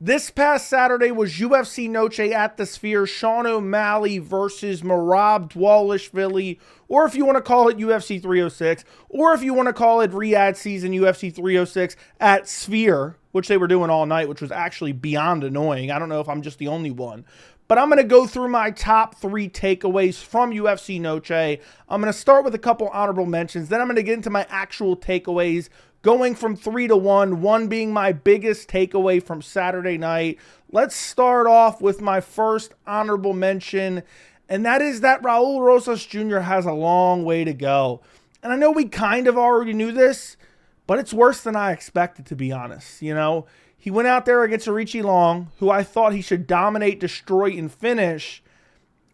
This past Saturday was UFC Noche at the Sphere, Sean O'Malley versus Merab Dvalishvili, or if you want to call it UFC 306, or if you want to call it Riyadh Season UFC 306 at Sphere, which they were doing all night, which was actually beyond annoying. I don't know if I'm just the only one. But I'm going to go through my top 3 takeaways from UFC Noche. I'm going to start with a couple honorable mentions. Then I'm going to get into my actual takeaways, going from 3 to 1, 1 being my biggest takeaway from Saturday night. Let's start off with my first honorable mention, and that is that Raul Rosas Jr. has a long way to go. And I know we kind of already knew this, but it's worse than I expected, to be honest. You know, he went out there against Richie Long, who I thought he should dominate, destroy, and finish.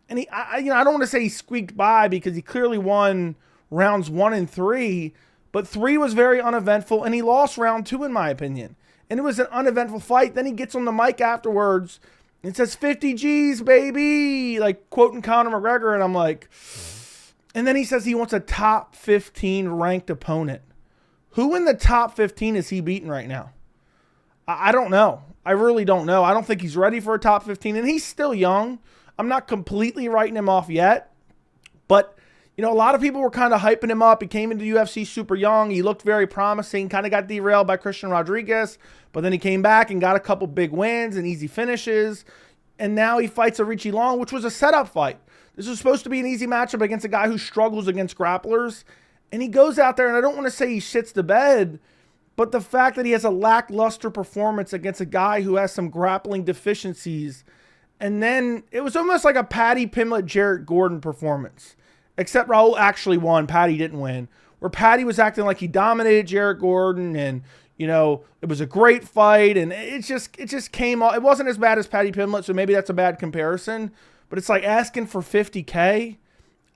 And I don't want to say he squeaked by because he clearly won rounds 1 and 3, but 3 was very uneventful, and he lost round 2 in my opinion. And it was an uneventful fight. Then he gets on the mic afterwards and says, 50 G's, baby, like quoting Conor McGregor, and I'm like, and then he says he wants a top 15 ranked opponent. Who in the top 15 is he beating right now? I don't know. I really don't know. I don't think he's ready for a top 15, and he's still young. I'm not completely writing him off yet, but you know, a lot of people were kind of hyping him up. He came into UFC super young. He looked very promising, kind of got derailed by Christian Rodriguez, but then he came back and got a couple big wins and easy finishes, and now he fights a Richie Long, which was a setup fight. This was supposed to be an easy matchup against a guy who struggles against grapplers, and he goes out there, and I don't want to say he shits the bed, but the fact that he has a lackluster performance against a guy who has some grappling deficiencies, and then it was almost like a Paddy Pimblett, Jarrett Gordon performance. Except Raul actually won. Paddy didn't win. Where Paddy was acting like he dominated Jarrett Gordon, and you know it was a great fight, and it just came off. It wasn't as bad as Paddy Pimblett, so maybe that's a bad comparison. But it's like asking for 50K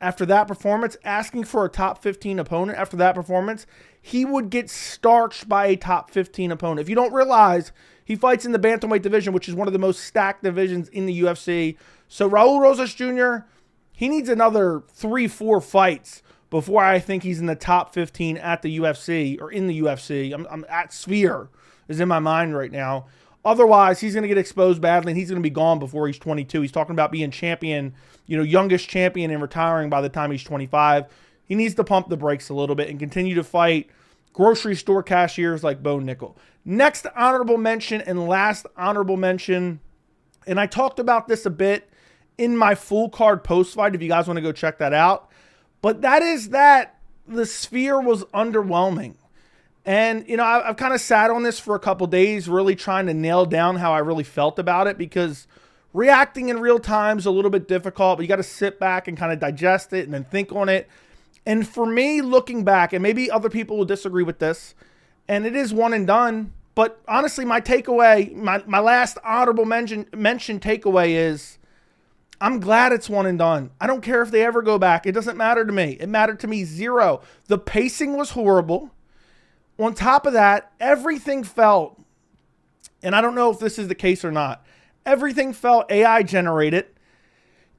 after that performance, asking for a top 15 opponent after that performance. He would get starched by a top 15 opponent. If you don't realize, he fights in the bantamweight division, which is one of the most stacked divisions in the UFC. So Raul Rosas Jr., he needs another 3-4 fights before I think he's in the top 15 at the UFC or in the UFC. I'm at Sphere is in my mind right now. Otherwise, he's going to get exposed badly, and he's going to be gone before he's 22. He's talking about being champion, you know, youngest champion and retiring by the time he's 25. He needs to pump the brakes a little bit and continue to fight grocery store cashiers like Bo Nickel. Next honorable mention and last honorable mention, and I talked about this a bit in my full card post fight, if you guys want to go check that out. But that is that the Sphere was underwhelming. And, you know, I've kind of sat on this for a couple days, really trying to nail down how I really felt about it, because reacting in real time is a little bit difficult, but you got to sit back and kind of digest it and then think on it. And for me, looking back, and maybe other people will disagree with this, and it is one and done, but honestly, my takeaway, my last honorable mention takeaway is, I'm glad it's one and done. I don't care if they ever go back. It doesn't matter to me. It mattered to me zero. The pacing was horrible. On top of that, everything felt, and I don't know if this is the case or not, everything felt AI generated.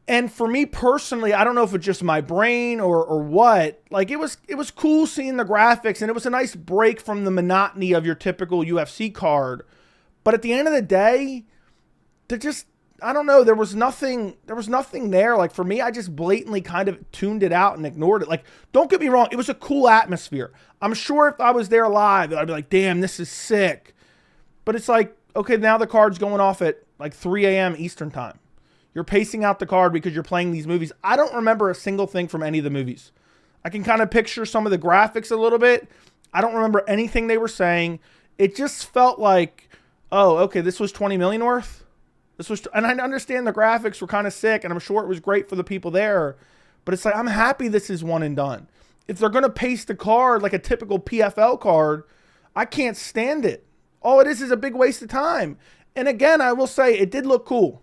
And for me personally, I don't know if it's just my brain or what. Like it was cool seeing the graphics, and it was a nice break from the monotony of your typical UFC card. But at the end of the day, I don't know, there was nothing there. Like for me, I just blatantly kind of tuned it out and ignored it. Like, don't get me wrong, it was a cool atmosphere. I'm sure if I was there live, I'd be like, damn, this is sick. But it's like, okay, now the card's going off at like 3 a.m. Eastern time. You're pacing out the card because you're playing these movies. I don't remember a single thing from any of the movies. I can kind of picture some of the graphics a little bit. I don't remember anything they were saying. It just felt like, oh, okay, this was 20 million worth. And I understand the graphics were kind of sick, and I'm sure it was great for the people there, but it's like, I'm happy this is one and done. If they're going to paste the card like a typical PFL card, I can't stand it. All it is a big waste of time. And again, I will say it did look cool.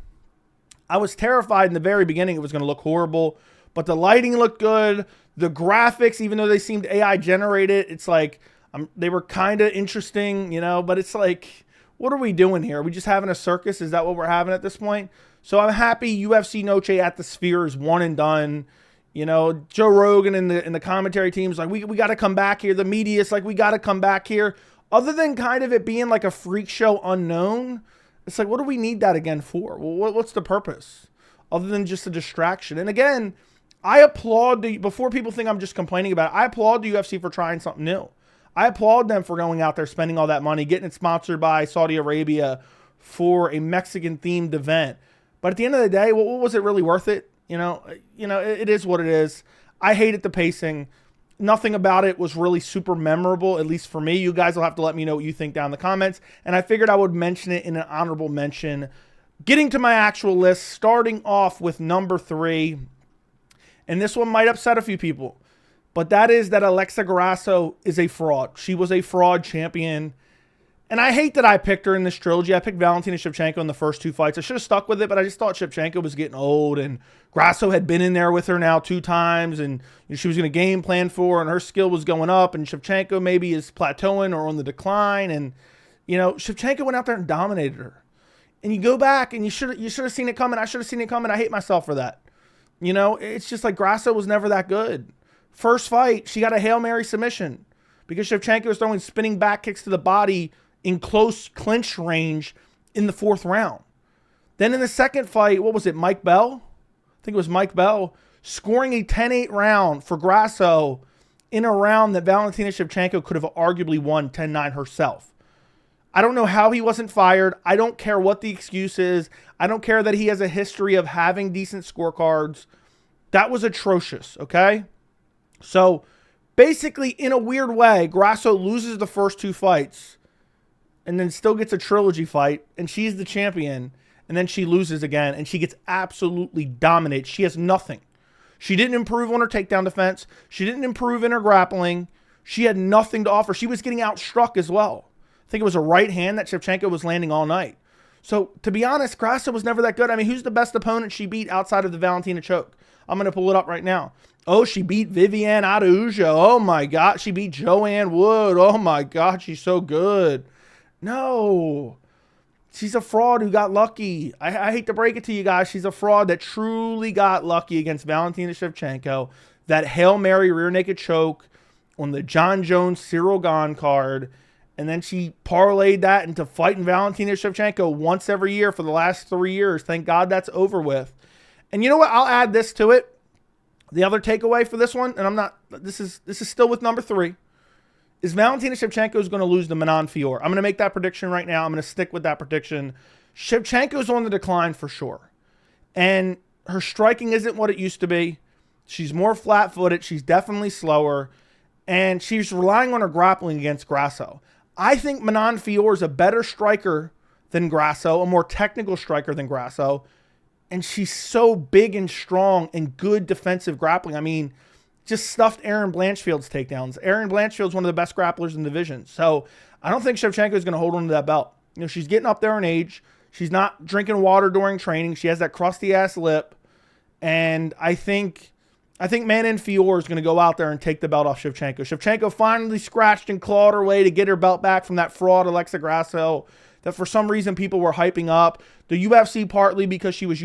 I was terrified in the very beginning it was going to look horrible, but the lighting looked good. The graphics, even though they seemed AI generated, it's like they were kind of interesting, you know, but it's like, what are we doing here? Are we just having a circus? Is that what we're having at this point? So I'm happy UFC Noche at the Sphere is one and done. You know, Joe Rogan and the commentary team's like, we got to come back here. The media's like, we got to come back here. Other than kind of it being like a freak show unknown, It's like, what do we need that again for? Well, what's the purpose other than just a distraction? And again, I applaud before people think I'm just complaining about it, I applaud the UFC for trying something new. I applaud them for going out there, spending all that money, getting it sponsored by Saudi Arabia for a Mexican-themed event. But at the end of the day, what was it really worth it? It is what it is. I hated the pacing. Nothing about it was really super memorable, at least for me. You guys will have to let me know what you think down in the comments. And I figured I would mention it in an honorable mention. Getting to my actual list, starting off with number 3. And this one might upset a few people. But that is that Alexa Grasso is a fraud. She was a fraud champion. And I hate that I picked her in this trilogy. I picked Valentina Shevchenko in the first 2 fights. I should have stuck with it, but I just thought Shevchenko was getting old, and Grasso had been in there with her now 2 times, and she was going to game plan for her, and her skill was going up, and Shevchenko maybe is plateauing or on the decline, and Shevchenko went out there and dominated her. And you go back, and you should have seen it coming. I should have seen it coming. I hate myself for that. It's just like Grasso was never that good. First fight, she got a Hail Mary submission because Shevchenko was throwing spinning back kicks to the body in close clinch range in the 4th round. Then in the second fight, what was it, Mike Bell? I think it was Mike Bell scoring a 10-8 round for Grasso in a round that Valentina Shevchenko could have arguably won 10-9 herself. I don't know how he wasn't fired. I don't care what the excuse is. I don't care that he has a history of having decent scorecards. That was atrocious, okay? So basically, in a weird way, Grasso loses the first 2 fights and then still gets a trilogy fight, and she's the champion, and then she loses again, and she gets absolutely dominated. She has nothing. She didn't improve on her takedown defense. She didn't improve in her grappling. She had nothing to offer. She was getting outstruck as well. I think it was a right hand that Shevchenko was landing all night. So, to be honest, Grasso was never that good. I mean, who's the best opponent she beat outside of the Valentina choke? I'm going to pull it up right now. Oh, she beat Viviane Araujo. Oh, my God. She beat Joanne Wood. Oh, my God. She's so good. No. She's a fraud who got lucky. I hate to break it to you guys. She's a fraud that truly got lucky against Valentina Shevchenko. That Hail Mary rear naked choke on the John Jones Cyril Gane card. And then she parlayed that into fighting Valentina Shevchenko once every year for the last 3 years. Thank God that's over with. And you know what? I'll add this to it. The other takeaway for this one, and this is still with number 3, is Valentina Shevchenko is going to lose to Manon Fiorot. I'm going to make that prediction right now. I'm going to stick with that prediction. Shevchenko's on the decline for sure. And her striking isn't what it used to be. She's more flat-footed. She's definitely slower. And she's relying on her grappling against Grasso. I think Manon Fiorot is a better striker than Grasso, a more technical striker than Grasso. And she's so big and strong and good defensive grappling. I mean, just stuffed Erin Blanchfield's takedowns. Erin Blanchfield's one of the best grapplers in the division. So I don't think Shevchenko is going to hold on to that belt. She's getting up there in age. She's not drinking water during training. She has that crusty-ass lip. And I think Manon Fiorot is going to go out there and take the belt off Shevchenko. Shevchenko finally scratched and clawed her way to get her belt back from that fraud Alexa Grasso that for some reason people were hyping up. The UFC partly because she was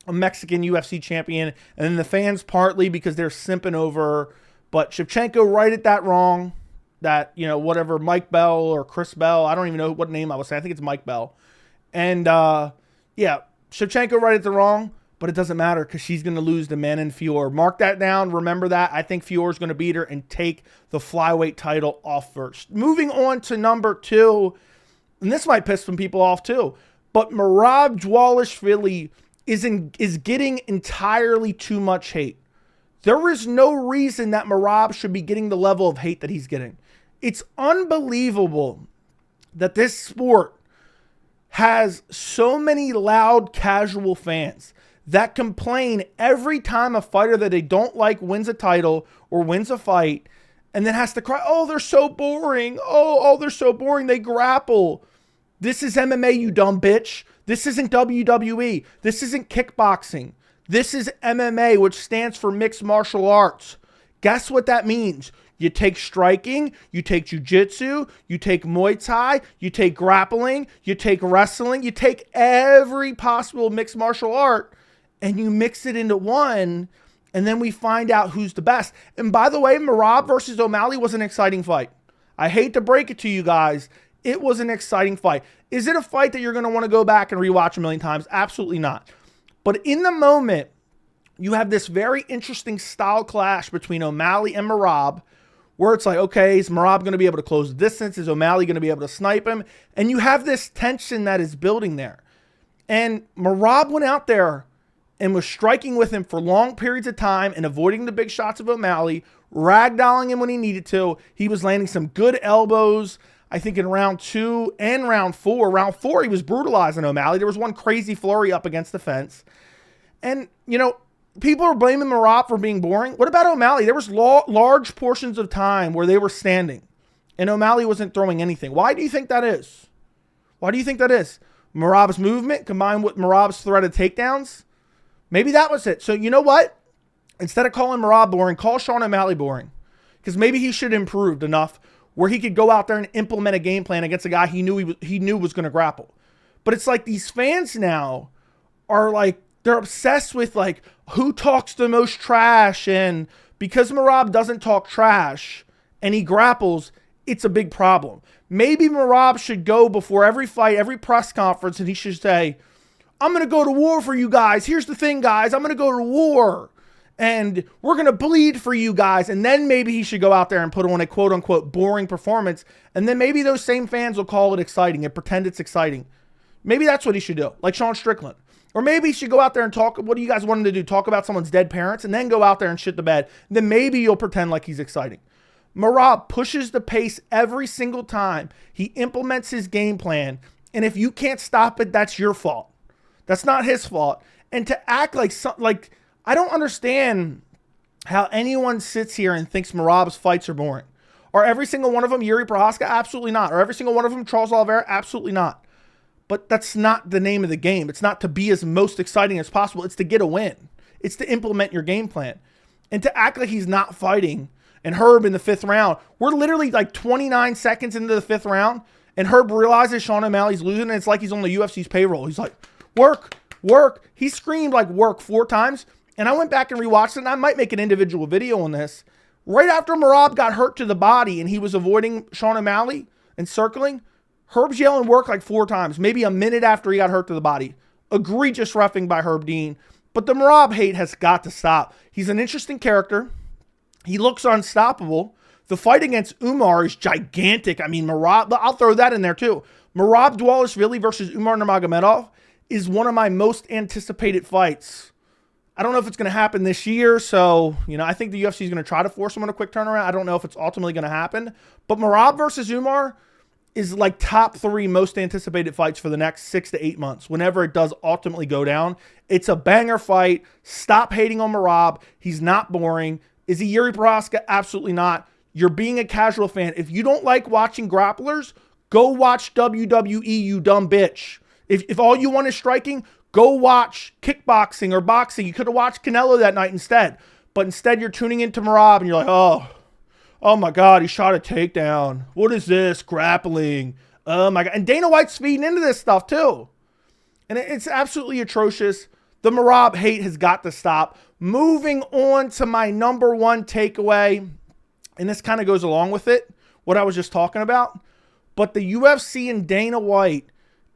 a Mexican UFC champion, and then the fans partly because they're simping over her. But Shevchenko righted that wrong. That, whatever, Mike Bell or Chris Bell, I don't even know what name I was saying. I think it's Mike Bell. And, Shevchenko righted the wrong, but it doesn't matter because she's going to lose to Manon Fiorot. Mark that down. Remember that. I think Fiorot's going to beat her and take the flyweight title off first. Moving on to number 2, and this might piss some people off too, but Merab Dvalishvili is getting entirely too much hate. There is no reason that Merab should be getting the level of hate that he's getting. It's unbelievable that this sport has so many loud casual fans that complain every time a fighter that they don't like wins a title or wins a fight and then has to cry, oh, they're so boring. Oh, they're so boring. They grapple. This is MMA, you dumb bitch. This isn't WWE. This isn't kickboxing. This is MMA, which stands for mixed martial arts. Guess what that means? You take striking, you take jiu-jitsu, you take Muay Thai, you take grappling, you take wrestling, you take every possible mixed martial art, and you mix it into one, and then we find out who's the best. And by the way, Merab versus O'Malley was an exciting fight. I hate to break it to you guys. It was an exciting fight. Is it a fight that you're going to want to go back and rewatch a million times? Absolutely not. But in the moment, you have this very interesting style clash between O'Malley and Merab, where it's like, okay, is Merab going to be able to close the distance? Is O'Malley going to be able to snipe him? And you have this tension that is building there. And Merab went out there and was striking with him for long periods of time and avoiding the big shots of O'Malley, ragdolling him when he needed to. He was landing some good elbows, I think in round 2 and round 4. Round 4, he was brutalizing O'Malley. There was one crazy flurry up against the fence. And, people are blaming Merab for being boring. What about O'Malley? There was large portions of time where they were standing and O'Malley wasn't throwing anything. Why do you think that is? Why do you think that is? Merab's movement combined with Merab's threat of takedowns? Maybe that was it. So you know what? Instead of calling Merab boring, call Sean O'Malley boring. Because maybe he should have improved enough where he could go out there and implement a game plan against a guy he knew was going to grapple. But it's like these fans now are like, they're obsessed with like who talks the most trash, and because Merab doesn't talk trash and he grapples, it's a big problem. Maybe Merab should go before every fight, every press conference, and he should say, I'm going to go to war for you guys. Here's the thing, guys. I'm going to go to war and we're going to bleed for you guys. And then maybe he should go out there and put on a quote unquote boring performance. And then maybe those same fans will call it exciting and pretend it's exciting. Maybe that's what he should do, like Sean Strickland. Or maybe he should go out there and talk. What do you guys want him to do? Talk about someone's dead parents and then go out there and shit the bed. Then maybe you'll pretend like he's exciting. Merab pushes the pace every single time. He implements his game plan. And if you can't stop it, that's your fault. That's not his fault. And to act like I don't understand how anyone sits here and thinks Merab's fights are boring. Are every single one of them Yuri Prochazka? Absolutely not. Are every single one of them Charles Oliveira? Absolutely not. But that's not the name of the game. It's not to be as most exciting as possible. It's to get a win. It's to implement your game plan. And to act like he's not fighting. And Herb in the 5th round, we're literally like 29 seconds into the 5th round, and Herb realizes Sean O'Malley's losing, and it's like he's on the UFC's payroll. He's like, work, work. He screamed like work 4 times. And I went back and rewatched it, and I might make an individual video on this. Right after Merab got hurt to the body and he was avoiding Sean O'Malley and circling, Herb's yelling work like 4 times, maybe a minute after he got hurt to the body. Egregious roughing by Herb Dean. But the Merab hate has got to stop. He's an interesting character. He looks unstoppable. The fight against Umar is gigantic. I mean, Merab, I'll throw that in there too. Merab Dvalishvili versus Umar Nurmagomedov is one of my most anticipated fights. I don't know if it's going to happen this year, so, I think the UFC is going to try to force him on a quick turnaround. I don't know if it's ultimately going to happen. But Merab versus Umar is like top 3 most anticipated fights for the next 6 to 8 months. Whenever it does ultimately go down, it's a banger fight. Stop hating on Merab. He's not boring. Is he Yuri Prochazka? Absolutely not. You're being a casual fan. If you don't like watching grapplers, go watch WWE, you dumb bitch. If all you want is striking, go watch kickboxing or boxing. You could have watched Canelo that night instead. But instead, you're tuning into Merab and you're like, oh my God, he shot a takedown. What is this? Grappling. Oh my God. And Dana White's feeding into this stuff too. And it's absolutely atrocious. The Merab hate has got to stop. Moving on to my number 1 takeaway. And this kind of goes along with it, what I was just talking about. But the UFC and Dana White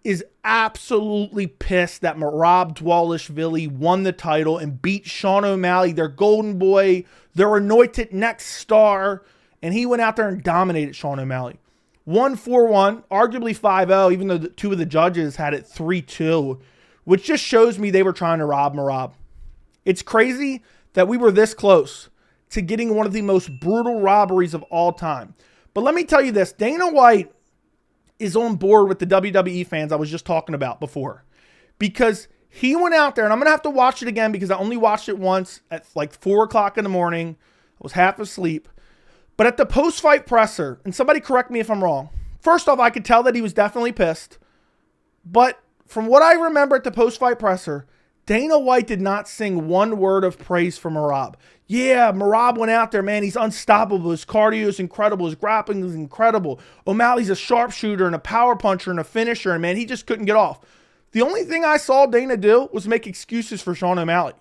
is absolutely pissed that Merab Dvalishvili won the title and beat Sean O'Malley, their golden boy, their anointed next star. And he went out there and dominated Sean O'Malley. 1-4-1, arguably 5-0, even though 2 of the judges had it 3-2, which just shows me they were trying to rob Merab. It's crazy that we were this close to getting one of the most brutal robberies of all time. But let me tell you this, Dana White is on board with the WWE fans I was just talking about before. Because he went out there, and I'm going to have to watch it again because I only watched it once at like 4 o'clock in the morning. I was half asleep. But at the post-fight presser, and somebody correct me if I'm wrong. First off, I could tell that he was definitely pissed. But from what I remember at the post-fight presser, Dana White did not sing one word of praise for Merab. Yeah, Merab went out there, man. He's unstoppable. His cardio is incredible. His grappling is incredible. O'Malley's a sharpshooter and a power puncher and a finisher, and man, he just couldn't get off. The only thing I saw Dana do was make excuses for Sean O'Malley.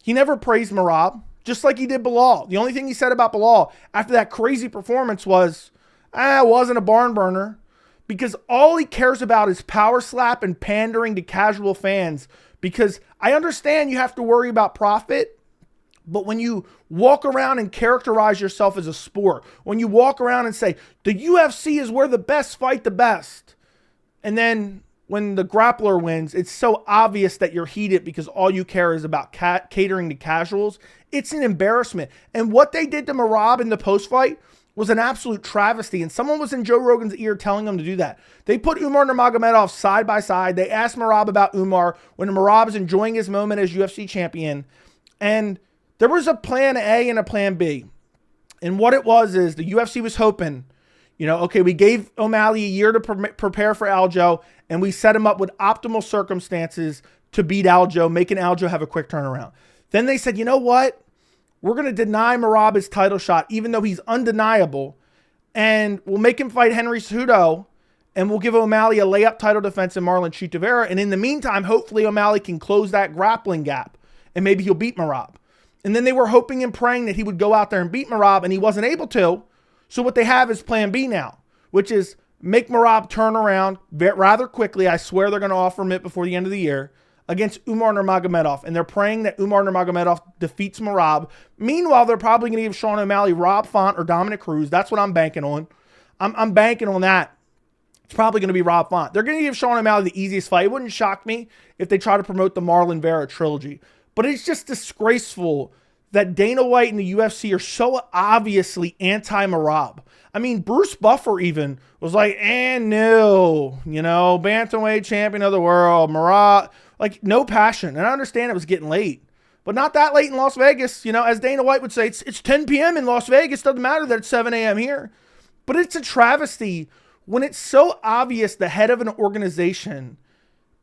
He never praised Merab, just like he did Bilal. The only thing he said about Bilal after that crazy performance was, it wasn't a barn burner. because all he cares about is power slap and pandering to casual fans. Because I understand you have to worry about profit, but when you walk around and characterize yourself as a sport, when you walk around and say, the UFC is where the best fight the best, and then when the grappler wins, it's so obvious that you're heated because all you care is about catering to casuals. It's an embarrassment. And what they did to Merab in the post-fight was an absolute travesty. And someone was in Joe Rogan's ear telling them to do that. They put Umar Nurmagomedov side by side. They asked Merab about Umar when Merab is enjoying his moment as UFC champion. And there was a plan A and a plan B. And what it was is the UFC was hoping, okay, we gave O'Malley a year to prepare for Aljo, and we set him up with optimal circumstances to beat Aljo, making Aljo have a quick turnaround. Then they said, you know what? We're going to deny Merab his title shot, even though he's undeniable, and we'll make him fight Henry Cejudo, and we'll give O'Malley a layup title defense in Marlon Chito Vera. And in the meantime, hopefully O'Malley can close that grappling gap, and maybe he'll beat Merab. And then they were hoping and praying that he would go out there and beat Merab, and he wasn't able to. So what they have is plan B now, which is make Merab turn around rather quickly. I swear they're going to offer him it before the end of the year against Umar Nurmagomedov. And they're praying that Umar Nurmagomedov defeats Merab. Meanwhile, they're probably going to give Sean O'Malley Rob Font or Dominic Cruz. That's what I'm banking on. I'm banking on that. It's probably going to be Rob Font. They're going to give Sean O'Malley the easiest fight. It wouldn't shock me if they try to promote the Marlon Vera trilogy. But it's just disgraceful that Dana White and the UFC are so obviously anti-Merab. I mean, Bruce Buffer even was like, no, bantamweight champion of the world, Merab, like no passion. And I understand it was getting late, but not that late in Las Vegas. As Dana White would say, it's 10 p.m. in Las Vegas. Doesn't matter that it's 7 a.m. here. But it's a travesty when it's so obvious the head of an organization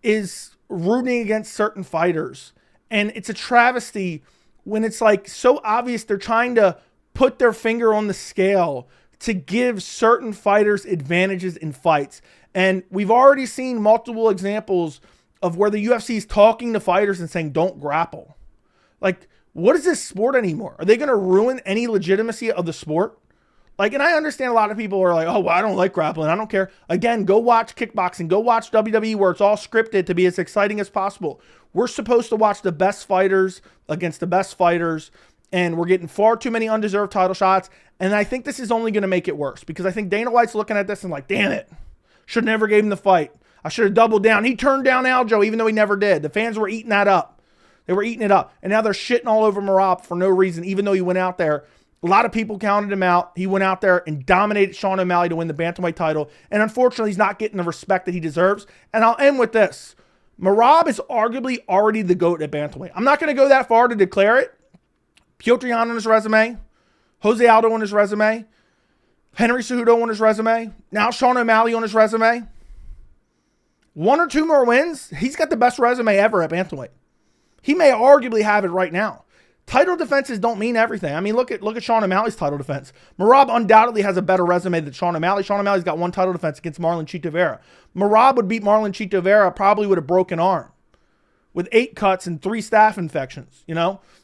is rooting against certain fighters. And it's a travesty when it's like so obvious they're trying to put their finger on the scale to give certain fighters advantages in fights. And we've already seen multiple examples of where the UFC is talking to fighters and saying, don't grapple. Like, what is this sport anymore? Are they going to ruin any legitimacy of the sport? And I understand a lot of people are like, oh, well, I don't like grappling. I don't care. Again, go watch kickboxing. Go watch WWE where it's all scripted to be as exciting as possible. We're supposed to watch the best fighters against the best fighters, and we're getting far too many undeserved title shots. And I think this is only going to make it worse because I think Dana White's looking at this and like, damn it, should never gave him the fight. I should have doubled down. He turned down Aljo even though he never did. The fans were eating that up. They were eating it up. And now they're shitting all over Merab for no reason, even though he went out there. A lot of people counted him out. He went out there and dominated Sean O'Malley to win the bantamweight title. And unfortunately, he's not getting the respect that he deserves. And I'll end with this. Merab is arguably already the GOAT at bantamweight. I'm not going to go that far to declare it. Piotr Jan on his resume. Jose Aldo on his resume. Henry Cejudo on his resume. Now Sean O'Malley on his resume. One or two more wins. He's got the best resume ever at bantamweight. He may arguably have it right now. Title defenses don't mean everything. I mean, look at Sean O'Malley's title defense. Merab undoubtedly has a better resume than Sean O'Malley. Sean O'Malley's got one title defense against Marlon Chito Vera. Merab would beat Marlon Chito Vera probably with a broken arm, with 8 cuts and 3 staph infections.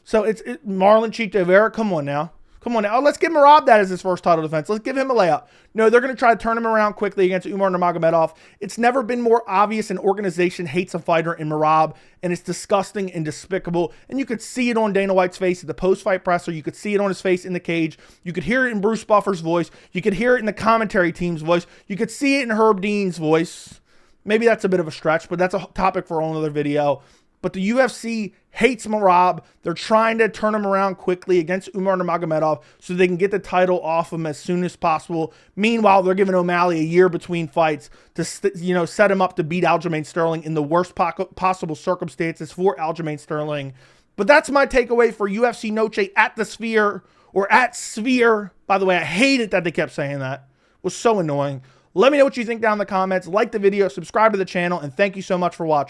So it's Marlon Chito Vera. Come on now. Oh, let's give Merab that as his first title defense. Let's give him a layup. No, they're going to try to turn him around quickly against Umar Nurmagomedov. It's never been more obvious an organization hates a fighter in Merab, and it's disgusting and despicable. And you could see it on Dana White's face at the post-fight presser. You could see it on his face in the cage. You could hear it in Bruce Buffer's voice. You could hear it in the commentary team's voice. You could see it in Herb Dean's voice. Maybe that's a bit of a stretch, but that's a topic for another video. But the UFC hates Merab. They're trying to turn him around quickly against Umar Nurmagomedov so they can get the title off him as soon as possible. Meanwhile, they're giving O'Malley a year between fights to set him up to beat Aljamain Sterling in the worst possible circumstances for Aljamain Sterling. But that's my takeaway for UFC Noche at the Sphere, or at Sphere. By the way, I hate it that they kept saying that. It was so annoying. Let me know what you think down in the comments. Like the video, subscribe to the channel, and thank you so much for watching.